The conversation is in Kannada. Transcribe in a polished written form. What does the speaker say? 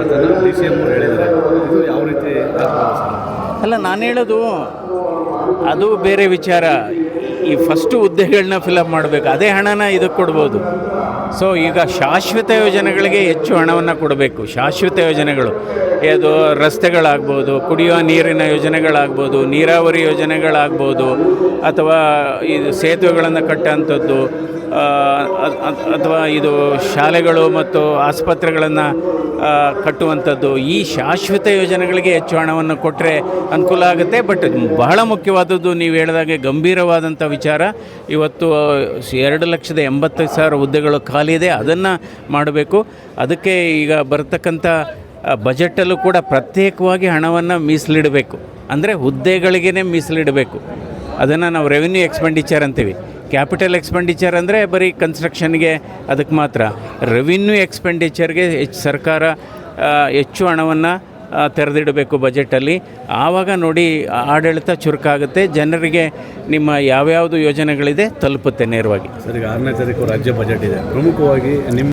ಮಾತನ್ನು ಡಿ ಸಿ ಎಂ ಅವರು ಹೇಳಿದ್ದಾರೆ. ಇದು ಯಾವ ರೀತಿ ಆಗ್ಬೋದು ಸರ್? ಅಲ್ಲ, ನಾನು ಹೇಳೋದು ಅದು ಬೇರೆ ವಿಚಾರ. ಈ ಫಸ್ಟು ಹುದ್ದೆಗಳನ್ನ ಫಿಲಪ್ ಮಾಡಬೇಕು, ಅದೇ ಹಣನ ಇದಕ್ಕೆ ಕೊಡ್ಬೋದು. ಸೊ ಈಗ ಶಾಶ್ವತ ಯೋಜನೆಗಳಿಗೆ ಹೆಚ್ಚು ಹಣವನ್ನು ಕೊಡಬೇಕು. ಶಾಶ್ವತ ಯೋಜನೆಗಳು ಅದು ರಸ್ತೆಗಳಾಗ್ಬೋದು, ಕುಡಿಯುವ ನೀರಿನ ಯೋಜನೆಗಳಾಗ್ಬೋದು, ನೀರಾವರಿ ಯೋಜನೆಗಳಾಗ್ಬೋದು, ಅಥವಾ ಇದು ಸೇತುವೆಗಳನ್ನು ಕಟ್ಟೋಂಥದ್ದು, ಅಥವಾ ಇದು ಶಾಲೆಗಳು ಮತ್ತು ಆಸ್ಪತ್ರೆಗಳನ್ನು ಕಟ್ಟುವಂಥದ್ದು. ಈ ಶಾಶ್ವತ ಯೋಜನೆಗಳಿಗೆ ಹೆಚ್ಚು ಹಣವನ್ನು ಕೊಟ್ಟರೆ ಅನುಕೂಲ ಆಗುತ್ತೆ. ಬಟ್ ಬಹಳ ಮುಖ್ಯವಾದದ್ದು ನೀವು ಹೇಳಿದಾಗೆ ಗಂಭೀರವಾದಂಥ ವಿಚಾರ. ಇವತ್ತು 2,80,000 ಹುದ್ದೆಗಳು ಖಾಲಿ ಇದೆ, ಅದನ್ನು ಮಾಡಬೇಕು. ಅದಕ್ಕೆ ಈಗ ಬರ್ತಕ್ಕಂಥ ಬಜೆಟಲ್ಲೂ ಕೂಡ ಪ್ರತ್ಯೇಕವಾಗಿ ಹಣವನ್ನು ಮೀಸಲಿಡಬೇಕು. ಅಂದರೆ ಹುದ್ದೆಗಳಿಗೇ ಮೀಸಲಿಡಬೇಕು. ಅದನ್ನು ನಾವು ರೆವಿನ್ಯೂ ಎಕ್ಸ್ಪೆಂಡಿಚರ್ ಅಂತೀವಿ. ಕ್ಯಾಪಿಟಲ್ ಎಕ್ಸ್ಪೆಂಡಿಚರ್ ಅಂದರೆ ಬರೀ ಕನ್ಸ್ಟ್ರಕ್ಷನ್ಗೆ ಅದಕ್ಕೆ ಮಾತ್ರ. ರೆವಿನ್ಯೂ ಎಕ್ಸ್ಪೆಂಡಿಚರ್ಗೆ ಸರ್ಕಾರ ಹೆಚ್ಚು ಹಣವನ್ನು ತೆರೆದಿಡಬೇಕು ಬಜೆಟಲ್ಲಿ. ಆವಾಗ ನೋಡಿ ಆಡಳಿತ ಚುರುಕಾಗುತ್ತೆ, ಜನರಿಗೆ ನಿಮ್ಮ ಯಾವ್ಯಾವುದು ಯೋಜನೆಗಳಿದೆ ತಲುಪುತ್ತೆ ನೇರವಾಗಿ. ಸರ್, ಈಗ 6ನೇ ತಾರೀಕು ರಾಜ್ಯ ಬಜೆಟ್ ಇದೆ. ಪ್ರಮುಖವಾಗಿ ನಿಮ್ಮ